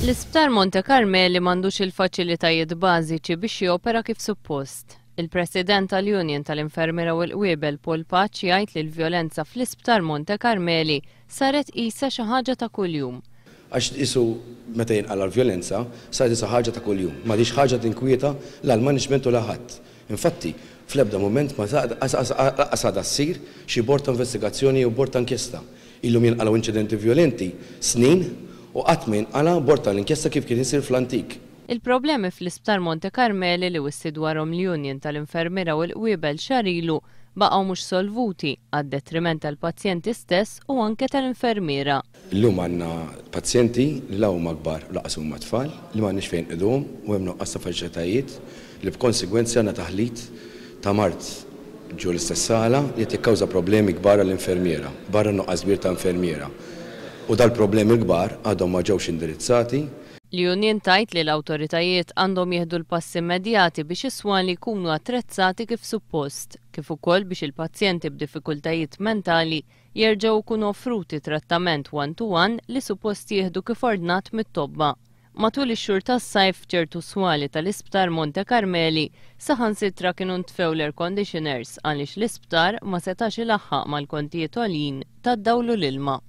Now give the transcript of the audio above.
L-Isptar Monte Carmeli m'għandux il-faċilitajiet bażiċi biex jopera kif suppost. Il-President tal-Union tal-Infermiera u l-Qwiebel Paul Patch jgħid li l-vjolenza fl-Isptar Monte Carmeli saret qisha xi ħaġa ta' kuljum. Għax isu meta jinqal l-vjolenza saret isa ħaġa ta' kuljum. M'għadix ħaġa tinkwieta l-management u l-ħadd. Infatti, fl-ebda mument ma qasada ssir xi bord ta' investigazzjoni u bord ta' inkjesta. Illum jinqalgħu inċidenti vjolenti snin u qatt ma jinqala bord tal-inkjesta kif kien isir fl-antik. Il-problemi fl-Isptar Monte Carmeli li wissi dwarhom l-Union tal-Infermiera u l-Qwiebel xahar ilu baqgħu mhux solvuti għad-detriment tal-pazjenti stess u anke tal-infermiera. Illum għandna pazjenti li la huma kbar laqas huma tfal li m'għandniex fejn qidhom u hemm noqqas ta' faċilitajiet li b'konsegwenza għandna taħlit ta' mart ġu l-istess sala li qed jikkawża problemi kbar għall-infermiera, barra noqqas kbir ta' infermiera. U dal-problemi kbar għadhom ma ġewx indirizzati. L-Union tajt li l-awtoritajiet għandhom jieħdu l-passi immedjati biex is-swan li jkunu attrezzati kif suppost, kif ukoll biex il-pazjenti b'diffikultajiet mentali jerġgħu jkunu offruti trattament one-to-one li suppost jieħdu kif ordnat mit-tobba. Matul ix-xhur tas-sajf ċertu swali tal-Isptar Monte Carmeli saħansitra kienu ntfew l-air conditioners għaliex l-isptar ma setax ilaħħaq mal-kontijiet għolin tad-dawl u l-ilma.